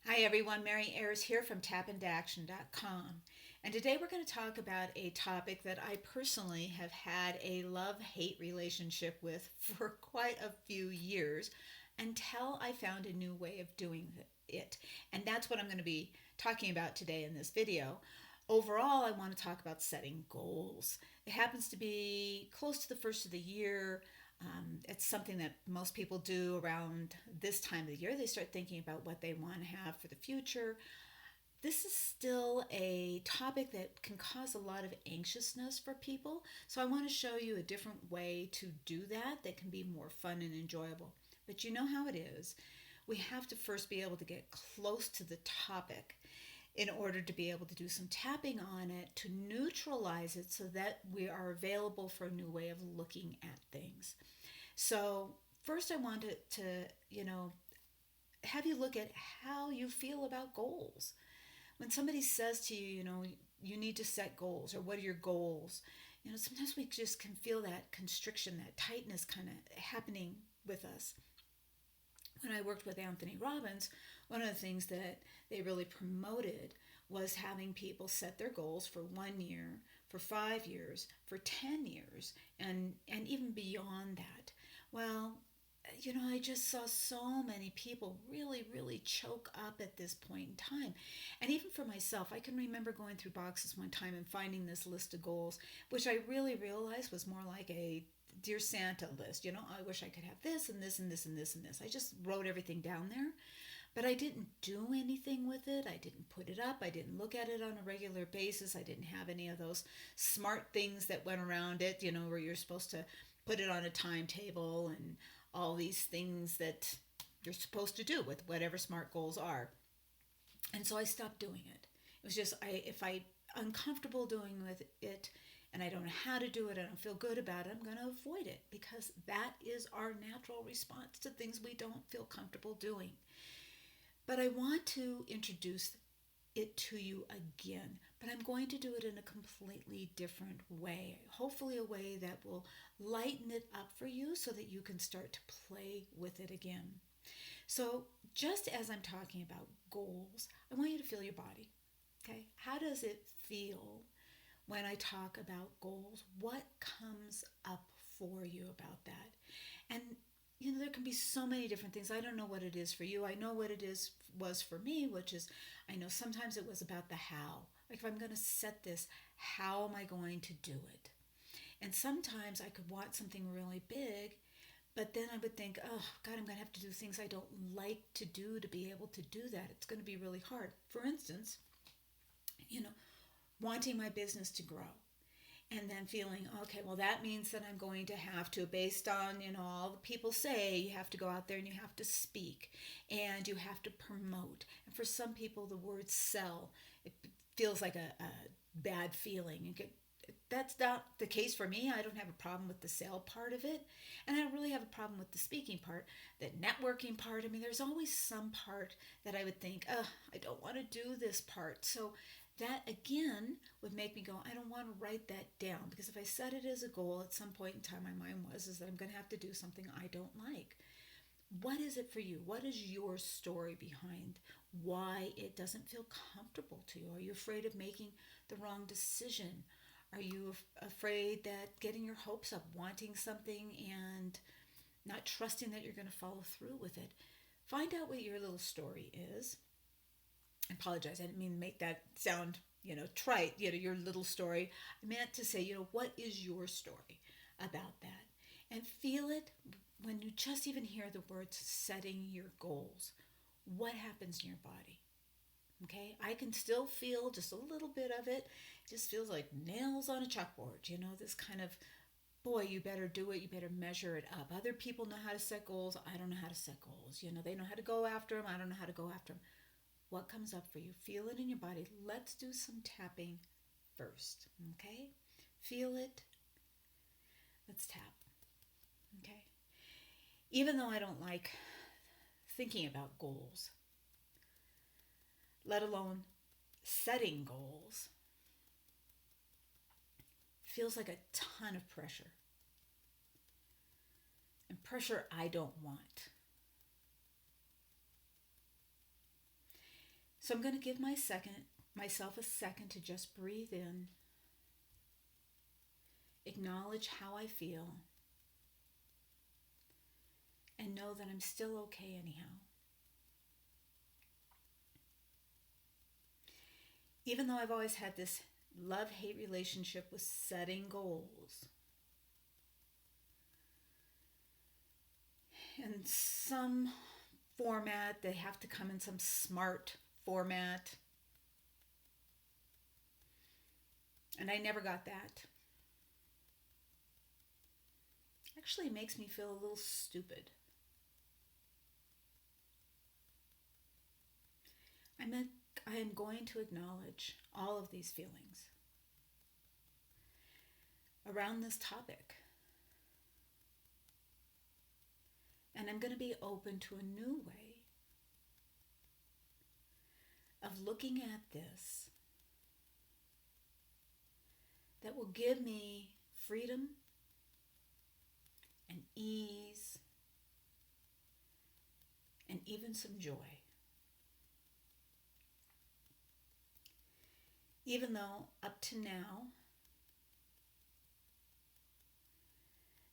Hi everyone, Mary Ayers here from tapintoaction.com. And today we're going to talk about a topic that I personally have had a love-hate relationship with for quite a few years until I found a new way of doing it. And that's what I'm going to be talking about today in this video. Overall, I want to talk about setting goals. It happens to be close to the first of the year. It's something that most people do around this time of the year. They start thinking about what they want to have for the future. This is still a topic that can cause a lot of anxiousness for people. So I want to show you a different way to do that that can be more fun and enjoyable. But you know how it is. We have to first be able to get close to the topic in order to be able to do some tapping on it to neutralize it so that we are available for a new way of looking at things. So, first, I wanted to, have you look at how you feel about goals. When somebody says to you, you need to set goals or what are your goals, sometimes we just can feel that constriction, that tightness kind of happening with us. When I worked with Anthony Robbins, one of the things that they really promoted was having people set their goals for 1 year, for 5 years, for 10 years, and even beyond that. Well, I just saw so many people really, really choke up at this point in time. And even for myself, I can remember going through boxes one time and finding this list of goals, which I really realized was more like a Dear Santa list. I wish I could have this and this and this and this and this. I just wrote everything down there, but I didn't do anything with it. I didn't put it up. I didn't look at it on a regular basis. I didn't have any of those smart things that went around it, where you're supposed to put it on a timetable and all these things that you're supposed to do with whatever smart goals are. And so I stopped doing it. It was just if I uncomfortable doing with it and I don't know how to do it, I don't feel good about it, I'm going to avoid it because that is our natural response to things we don't feel comfortable doing. But I want to introduce it to you again, but I'm going to do it in a completely different way. Hopefully, a way that will lighten it up for you so that you can start to play with it again. So, just as I'm talking about goals, I want you to feel your body. Okay? How does it feel when I talk about goals? What comes up for you about that? And there can be so many different things. I don't know what it is for you. I know what it is was for me, which is I know sometimes it was about the how. Like if I'm going to set this, how am I going to do it? And sometimes I could want something really big, but then I would think, oh God, I'm going to have to do things I don't like to do to be able to do that. It's going to be really hard. For instance, you know, wanting my business to grow and then feeling, okay, well, that means that I'm going to have to, based on, all the people say, you have to go out there and you have to speak and you have to promote. And for some people, the word sell, it feels like a bad feeling. That's not the case for me. I don't have a problem with the sale part of it. And I don't really have a problem with the speaking part, the networking part. I mean, there's always some part that I would think, oh, I don't want to do this part. So that again would make me go, I don't want to write that down because if I set it as a goal at some point in time, my mind is that I'm going to have to do something I don't like. What is it for you? What is your story behind why it doesn't feel comfortable to you? Are you afraid of making the wrong decision? Are you afraid that getting your hopes up, wanting something and not trusting that you're going to follow through with it? Find out what your little story is. I apologize, I didn't mean to make that sound, trite, your little story. I meant to say, what is your story about that? And feel it when you just even hear the words setting your goals. What happens in your body? Okay, I can still feel just a little bit of it. It just feels like nails on a chalkboard, this kind of, boy, you better do it, you better measure it up. Other people know how to set goals. I don't know how to set goals. They know how to go after them. I don't know how to go after them. What comes up for you? Feel it in your body. Let's do some tapping first. Okay? Feel it. Let's tap. Okay? Even though I don't like thinking about goals, let alone setting goals, feels like a ton of pressure. And pressure I don't want. So I'm going to give myself a second to just breathe in, acknowledge how I feel, and know that I'm still okay anyhow. Even though I've always had this love-hate relationship with setting goals, in some format, they have to come in some smart format, and I never got that. Actually, it makes me feel a little stupid. I am going to acknowledge all of these feelings around this topic. And I'm going to be open to a new way of looking at this that will give me freedom and ease and even some joy. Even though up to now,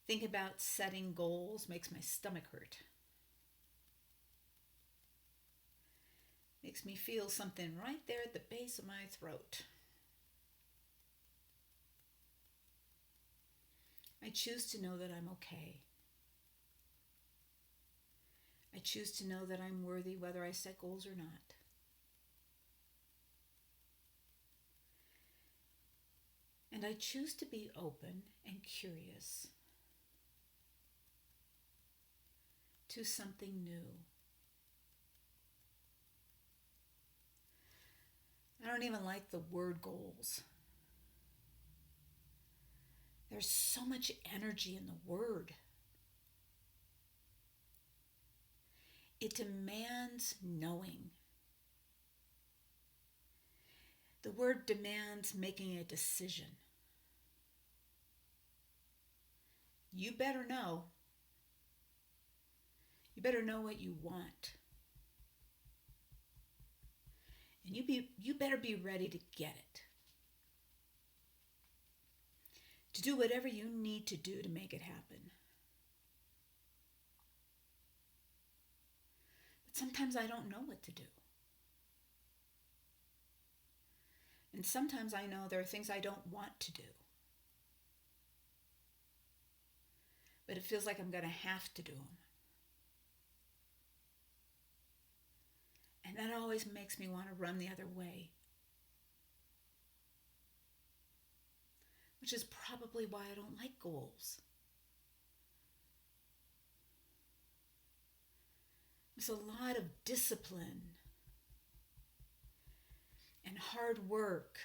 think about setting goals makes my stomach hurt. Makes me feel something right there at the base of my throat. I choose to know that I'm okay. I choose to know that I'm worthy whether I set goals or not. And I choose to be open and curious to something new. I don't even like the word goals. There's so much energy in the word. It demands knowing. The word demands making a decision. You better know. You better know what you want. And you better be ready to get it. To do whatever you need to do to make it happen. But sometimes I don't know what to do. And sometimes I know there are things I don't want to do. But it feels like I'm going to have to do them. And that always makes me want to run the other way. Which is probably why I don't like goals. There's a lot of discipline and hard work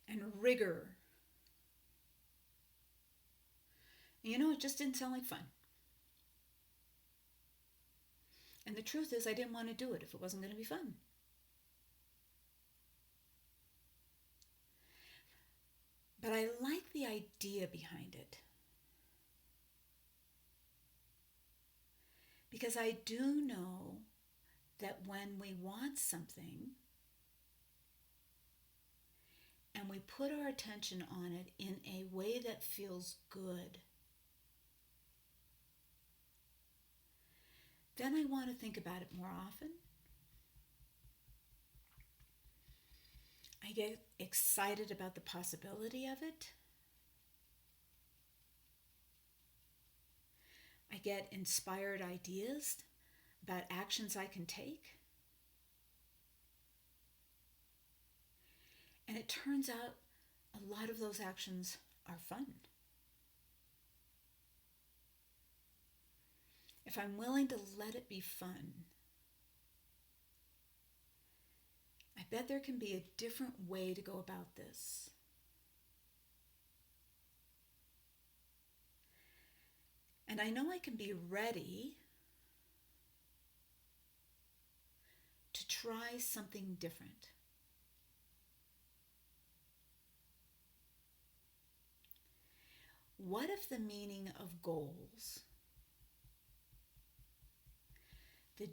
and rigor. And it just didn't sound like fun. And the truth is, I didn't want to do it if it wasn't going to be fun. But I like the idea behind it. Because I do know that when we want something and we put our attention on it in a way that feels good, then I want to think about it more often. I get excited about the possibility of it. I get inspired ideas about actions I can take. And it turns out a lot of those actions are fun. If I'm willing to let it be fun, I bet there can be a different way to go about this. And I know I can be ready to try something different. What if the meaning of goals The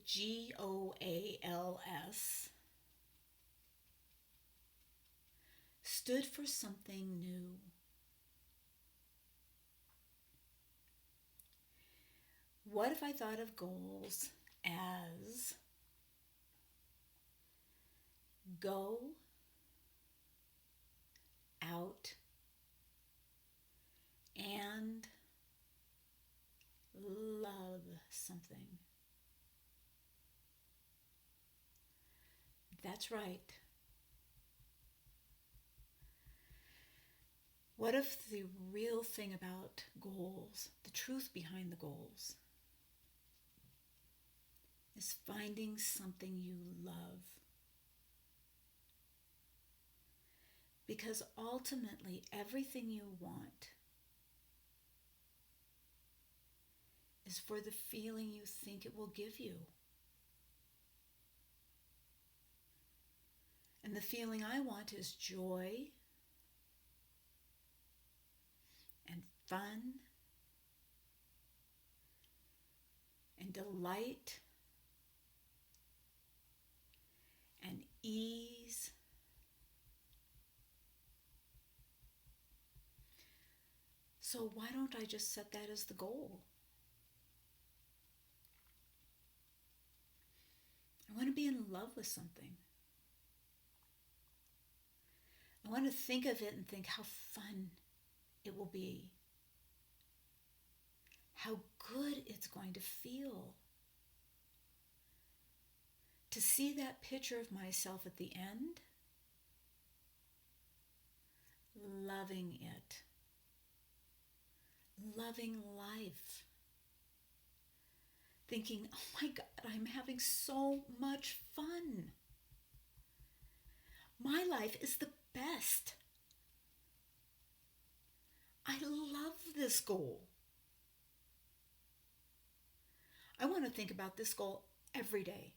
GOALS stood for something new. What if I thought of goals as go out and love something? That's right. What if the real thing about goals, the truth behind the goals, is finding something you love? Because ultimately, everything you want is for the feeling you think it will give you. And the feeling I want is joy and fun and delight and ease. So why don't I just set that as the goal? I want to be in love with something. I want to think of it and think how fun it will be, how good it's going to feel. To see that picture of myself at the end, loving it, loving life, thinking, oh my God, I'm having so much fun. My life is the best. I love this goal. I want to think about this goal every day.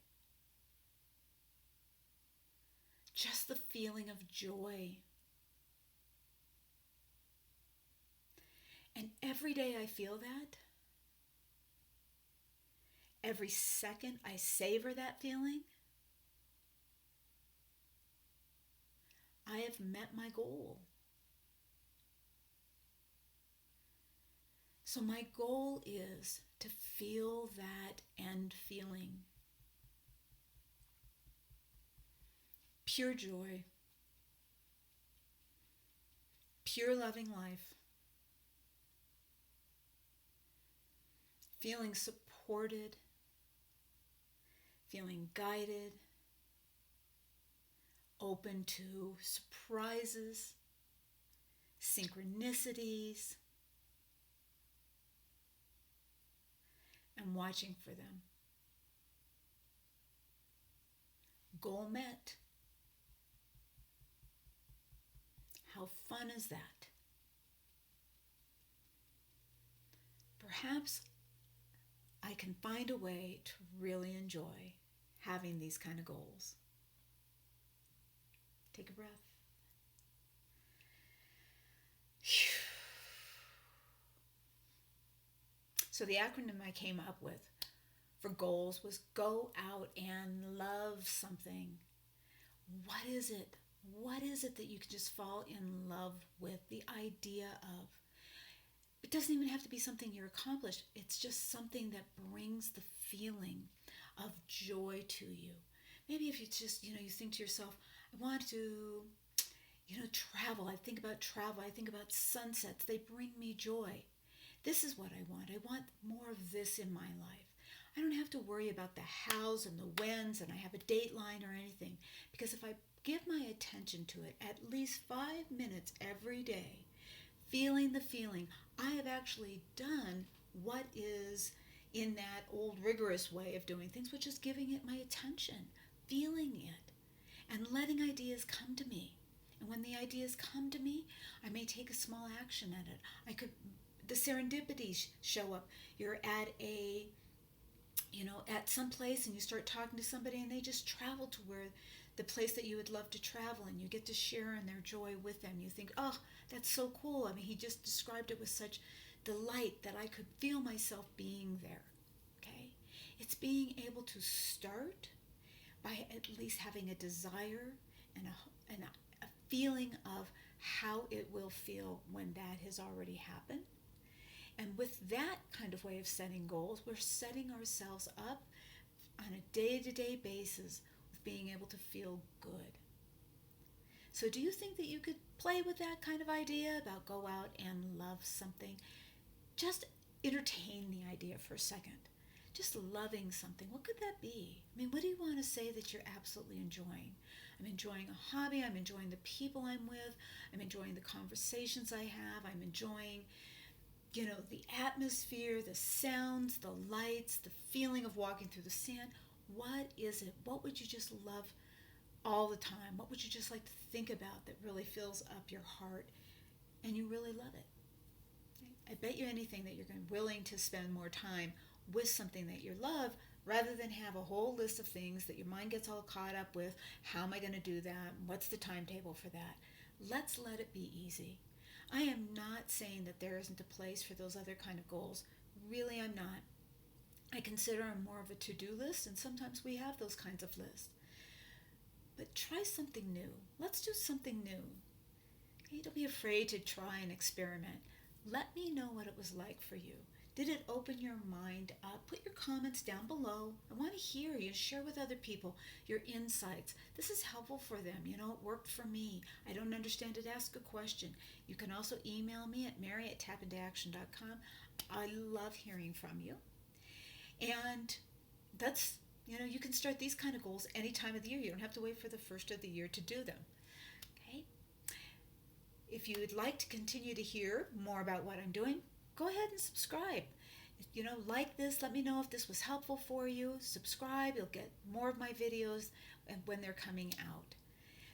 Just the feeling of joy. And every day I feel that. Every second I savor that feeling. I have met my goal. So my goal is to feel that end feeling. Pure joy. Pure loving life. Feeling supported. Feeling guided. Open to surprises. Synchronicities. And watching for them. Goal met. How fun is that? Perhaps I can find a way to really enjoy having these kind of goals. Take a breath. So the acronym I came up with for goals was go out and love something. What is it? What is it that you can just fall in love with? The idea of. It doesn't even have to be something you're accomplished. It's just something that brings the feeling of joy to you. Maybe if you just, you think to yourself, I want to, travel. I think about travel. I think about sunsets. They bring me joy. This is what I want. I want more of this in my life. I don't have to worry about the hows and the whens and I have a dateline or anything. Because if I give my attention to it at least 5 minutes every day, feeling the feeling, I have actually done what is in that old rigorous way of doing things, which is giving it my attention, feeling it, and letting ideas come to me. And when the ideas come to me, I may take a small action at it. The serendipities show up. You're at at some place and you start talking to somebody and they just travel to where the place that you would love to travel and you get to share in their joy with them. You think, oh, that's so cool. I mean, he just described it with such delight that I could feel myself being there. Okay? It's being able to start by at least having a desire and a feeling of how it will feel when that has already happened. And with that kind of way of setting goals, we're setting ourselves up on a day to day basis with being able to feel good. So, do you think that you could play with that kind of idea about go out and love something? Just entertain the idea for a second. Just loving something. What could that be? I mean, what do you want to say that you're absolutely enjoying? I'm enjoying a hobby. I'm enjoying the people I'm with. I'm enjoying the conversations I have. I'm enjoying, the atmosphere, the sounds, the lights, the feeling of walking through the sand. What is it? What would you just love all the time? What would you just like to think about that really fills up your heart and you really love it? I bet you anything that you're willing to spend more time with something that you love rather than have a whole list of things that your mind gets all caught up with. How am I going to do that? What's the timetable for that? Let's let it be easy. I am not saying that there isn't a place for those other kind of goals. Really, I'm not. I consider them more of a to-do list, and sometimes we have those kinds of lists. But try something new. Let's do something new. Okay, don't be afraid to try and experiment. Let me know what it was like for you. Did it open your mind up? Put your comments down below. I want to hear you. Share with other people your insights. This is helpful for them. It worked for me. I don't understand it. Ask a question. You can also email me at mary@tapintoaction.com. I love hearing from you. And that's, you can start these kind of goals any time of the year. You don't have to wait for the first of the year to do them. Okay? If you would like to continue to hear more about what I'm doing, go ahead and subscribe. Like this, let me know if this was helpful for you. Subscribe, you'll get more of my videos when they're coming out.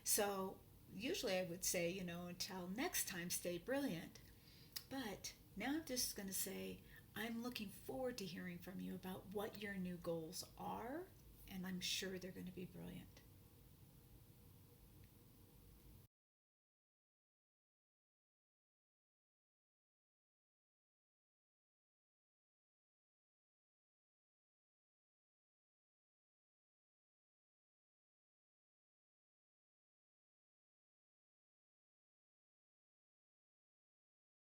So, usually I would say, until next time, stay brilliant. But now I'm just going to say, I'm looking forward to hearing from you about what your new goals are, and I'm sure they're going to be brilliant.